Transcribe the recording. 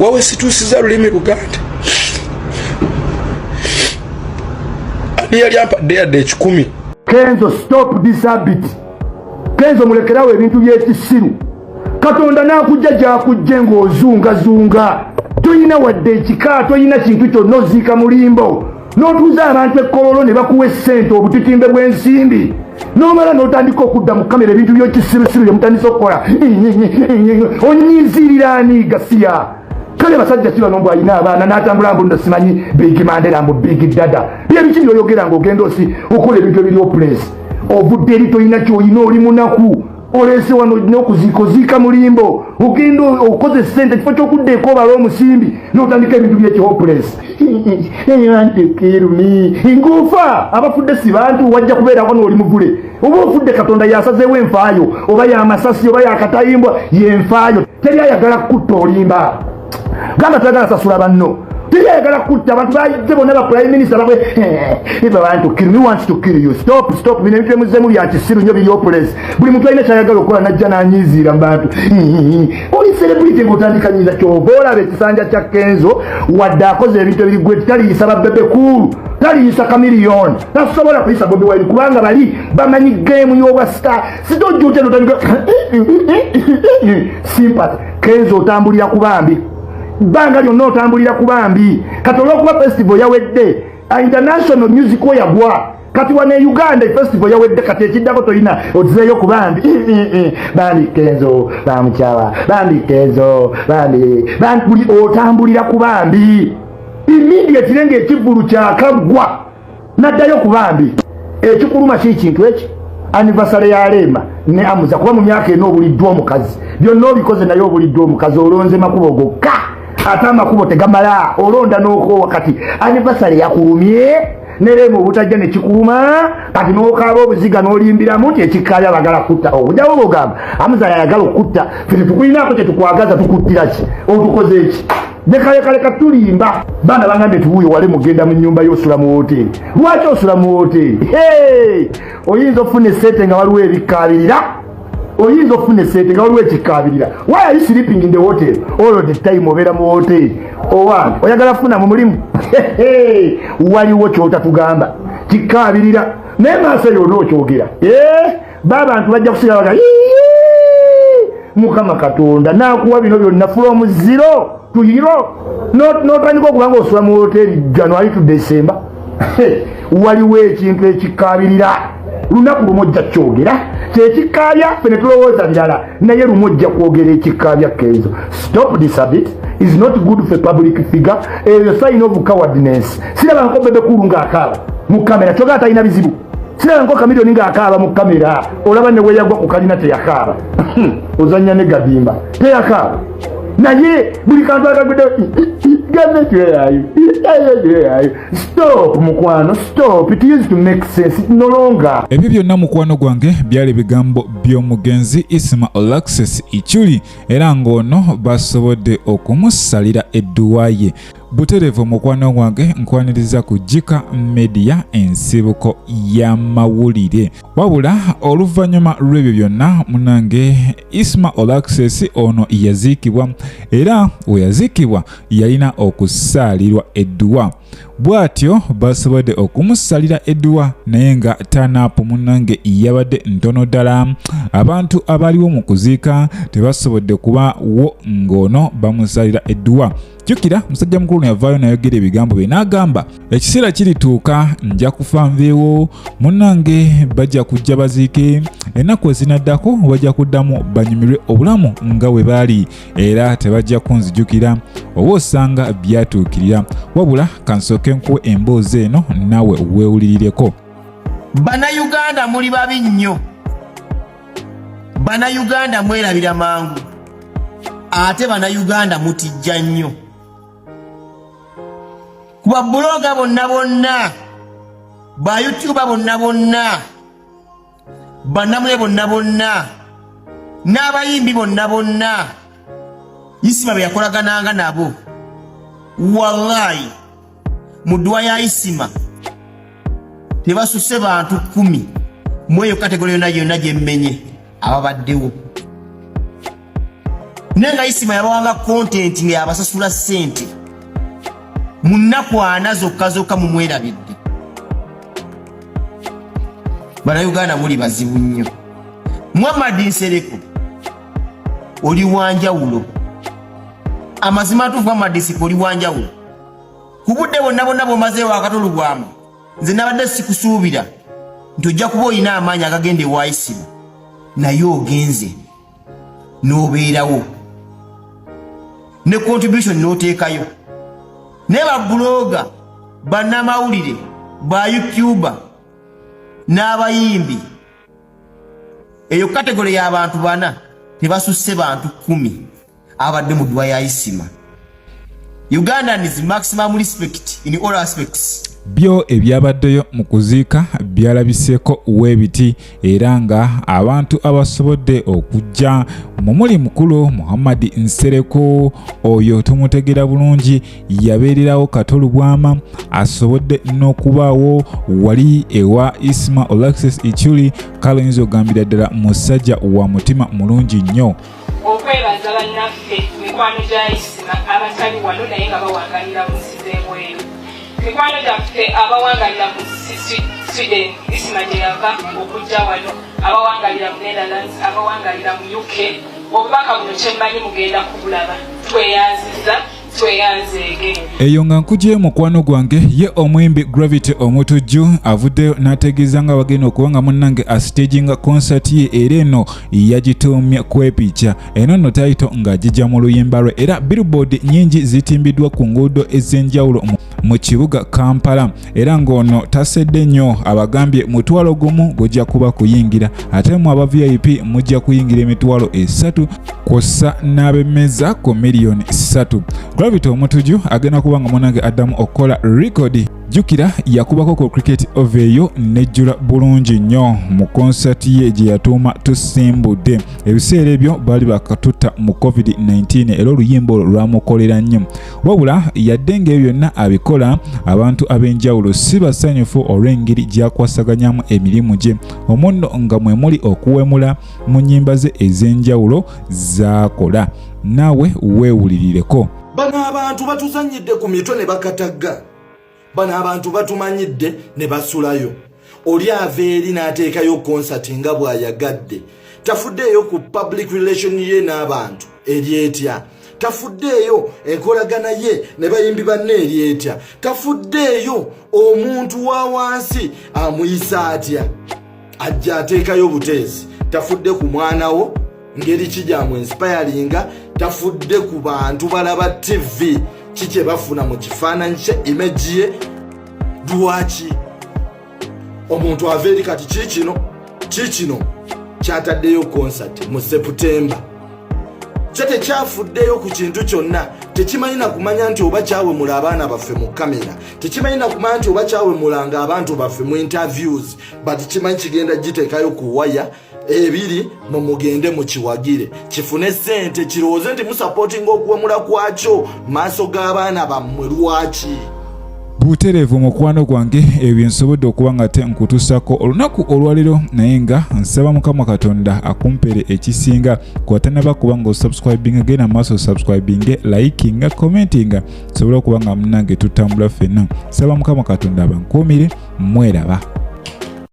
wawe situsiza lulimi Luganda ani yali ampadde yadde ekikumi. Kenzo, stop this habit. Kenzo, mulekerawo ebintu by'ekisiru. Katonda n'akujja gy'akujje ng'ozunga. Toyina wadde ekika, toyina kintu kyonna oziika mulimbo. N'otuuza abantu ekkololo ne bakuwa essente obutitimbe bw'ensimbi. N'omala n'otandika okudda mu kamera ebintu by'ekisirusiru bye mutandisa okukola. Onyiizirira ani Gasiya? Kale basajja kiba nombo alina abaana n'atambula mbu simanyi Big Mandela mbu Big Dada. Bye biki by'oyogera ng'ogenda osi okola ebintu ebiri opulesi. Ovudde eri toyina ky'olina oli munaku. Olese wano n'okuziika mulimbo. Ogenda okoze ssente kifo ky'okuddeeko obala omusimbi n'otandika ebintu by'ekihopulesi. Antekirumi ngufa abafudde si bantu wajja kubeerako n'oli muvule. Oba ofudde Katonda yasazeewo enfaayo oba y'amasasi oba y'akatayimbwa y'enfaayo. Teri ayagala kutta olimba. Gamba twagala sasula banno. Teri ayagala kutta abantu bajje bonna ba prime minister bakwe. If I want to kill me, wants to kill you. Stop. Bino ebintu emuzeemu bya kisiru nnyo biri opulesi. Buli muntu alina kyayagala okukola najja n'anyiiziira mu bantu. Oli celebrity ng'otandika nyiiza ky'oba olaba ekisanja kya Kenzo wadde akoze ebintu ebiri gwe taliyisa babebe kulu. Taliyisa kamiliyoni. Tasobola kuyisa Bobi Wine kubanga bali bamanyi game y'obwa star. Sitojjute n'otandika sympathy. Kenzo otambulira ku bambi. Banga lyonna otambulira ku bambi. Kati olw'okuba festival yawedde international music yagwa. Kati wane Uganda festival yawedde kati ekiddako toyina otizeeyo ku bambi. Bambi Kenzo bamukyawa. Bambi Kenzo bambi buli otambulira ku bambi. Immediately ng'ekivulu kyakagwa naddayo ku bambi. Ekikuluma kintu eki anniversary ya Lema ne amuza kuba mu myaka eno obuliddwa omukazi. Byonna obikoze naye obuliddwa omukazi olonze makubo gokka. Ate amakubo tegamala olonda n'okoowa wakati anniversary yakulumye nerema obutajja ne kikuluma kati n'okaaba obuziga n'olimbiramu nti ekikaayo bagala kutta obujjawo bwogamba amuza yayagala okutta ffe tukulinaako kye tukwagaza tukuttira ki otukoze eki lekaleka tulimba baana bangambe tuwuyo wale mugenda mu nnyumba y'osula mu hoteri. Lwaki osula mu hoteri? Oyinza ofuna esente nga waliwo ebikaabirira. Oyinza ofuna esente nga waliwo ekikaabirira. Why are you sleeping in the hotel all the time obeera mu hoteri? Owange oyagala funa mu mulimu. Waliwo kyotatugamba kikaabirira naye maaso yonna okyogera. Baabantu bajja kusigala baga Mukama Katonda n'akuwa bino byonna from zero to hero. N'otandika okuba ng'osula mu hoteri January to December. Waliwo ekintu ekikaabirira. Lunaku lumu ojja kyogera kyekikaabya ffe ne tulowooza birala naye lumu ojja kwogera ekikaabya Kenzo. Stop this habit. Is not good for public figure. A sign of cowardness. Siraba nko bebe kulu ng'akaaba mu kamera kyogera talina bizibu. Siraba nko kamiliyoni ng'akaaba mu kamera olaba ne weyagwa ku kalina teyakaaba. Ozannya ne gadimba teyakaaba naye buli kantu akagudde gavumenti yayo. Stop mukwano, stop. It used to make sense. It no longer. Ebyo byonna mukwano gwange byali bigambo by'omugenzi Isma Alexis Iculi era ng'ono basobodde okumusalira edduwa ye. Buterevu mukwano gwange nkwaniriza ku Jika Media ensibuko y'amawulire. Wabula oluvannyuma lw'ebyo byonna munange Isma Alexis ono yaziikibwa era we yaziikibwa yalina okusaalirwa edduwa. Bwatyo basobodde okumusalira edduwa naye nga tanapu munange yabadde ntono ddala. Abantu abaliwo mu kuziika tebasobodde kuba wo ng'ono bamusalira edduwa. Jukira musajja mukulu yavaayo nayogera ebigambo bye n'agamba ekiseera kirituuka nja kufa nveewo munnange bajja kujja baziike ennaku ezinaddako bajja kuddamu banyumirwe obulamu nga bwe baali era tebajja kunzijukira oba osanga byatuukirira wabula kansooke nkuwe emboozi eno naawe weewulirireko. Bannayuganda muli babi nnyo. Bannayuganda mwerabira mangu ate Bannayuganda mutijja nnyo. Kuba bloga bonna ba YouTuber bonna bannamule bonna n'abayimbi bonna Isima bye yakolagananga nabo wallahi mu dduwa ya Isima tebasuse bantu 10 mu eyo kategori yonna gye mmenye ababaddewo. nenga isima yabawanga content nga yabasasula sente munnaku ana zokka mu mwerabidde. Bannayuganda muli bazibu nnyo. Muhammad Nsereko oli wanjawulo. Amazima tufu Muhammad Nsereko oli wanjawulo. Ku budde bonna bw'omazeewo akatolugwamu nze nabadde sikusuubira nti ojja kuba olina amaanyi agagenda ewa isima naye ogenze n'obeerawo ne contribution n'oteekayo. Ne babbuloga bannamawulire ba YouTuber n'abayimbi eyo kategole y'abantu bana tebasusse bantu 10 abadde mu duwa ya isima. Uganda needs maximum respect in all aspects. Byo ebyabaddeyo mu kuziika byalabiseeko webiti era nga abantu abasobodde okujja mu muli mukulu Muhammad Nsereko oyo tumutegera bulungi yabeererawo katolubwama asobodde n'okubaawo wali ewa Isma Alexis Iculi kalonzo gambira ddala musajja wa mutima mulungi nnyo. Okwebaza bannaffe mikwano gya Isima abatali wano naye nga bawangalira mu nsi z'ebweru. Mikwano gyaffe abawangalira mu Sweden, Isima gye yava okujja wano, abawangalira mu Netherlands, abawangalira mu UK, obubaka buno kyemmanyi mugenda kubulaba. Tweyanziza, tweyanzeege. Eyo nga nkujje mukwano gwange ye omwimbi Gravity omutujju avuddeyo n'ategeeza nga bagenda okuba nga munnange astaginga concert ye era eno yagitumye kwepicha. Eno nno taito nga gijja mu luyimba lwe era billboard nyingi zitimbiddwa ku nguudo ez'enjawulo mu kibuga Kampala era ng'ono tasedde nnyo abagambye mutwalo gumu gujja kuba kuyingira ate mu aba VIP mujja kuyingira emitwalo 3 kw'ossa n'abemmeza ku miliyoni 3. Gravity omutuju agenda kuba nga munange addamu okukola record. Jukira yakubako ku cricket oveyo nejjula bulungi nnyo mu concert ye gye yatuuma tusimbudde. Ebiseera ebyo baali bakatutta mu COVID-19 era oluyimba olwo lwamukolera nnyo. Wabula yadde ng'ebyo byonna abikola abantu ab'enjawulo si basanyufu olw'engeri gy'akwasaganyamu emirimu gye. Omunno nga mwe muli okuwemula mu nnyimba ze ez'enjawulo z'akola. Naawe weewulirireko. Bano abantu batuzanyidde ku mitwe ne bakatagga. Bano abantu batumanyidde ne basulayo. Oli ava eri n'ateekayo concert nga bw'ayagadde. Tafuddeeyo ku public relation ye n'abantu eryetya. Tafuddeeyo enkolagana ye ne bayimbi banne eryetya. Tafuddeeyo omuntu wa wansi amuyisa atya. Ajja ateekayo buteezi. Tafudde ku mwana wo ngeri kijyamu inspiringa. Tafudde ku bantu balaba TV kike bafuna mu kifaananyi kye image ye duwaki. Omuntu aveeri kati kikino kyataddeyo concert mu September. Kye tekyafuddeyo ku kintu kyonna. Tekimanyi na kumanya nti oba kyawemula abaana baffe mu kamera. Tekimanyi na kumanya nti oba kyawemulanga abantu baffe mu interviews. But kimanyi kigenda giteekayo ku waya ebiri mugende mu kiwagire kifune sente kirowooze nti musupporting okuwemula kwakyo maaso g'abaana bammwe lwaki. Butereevu mukwano gwange ebyo nsobodde okuba nga te nkutuusako olunaku olwaliro naye nga nsaba Mukama Katonda akumpere ekisinga kwatannaba kuba nga osubscribinga genda maaso subscribinge likinga commentinga sobole okuba nga munnange tutambula ffenna. Nsaba Mukama Katonda abankuumire mweraba.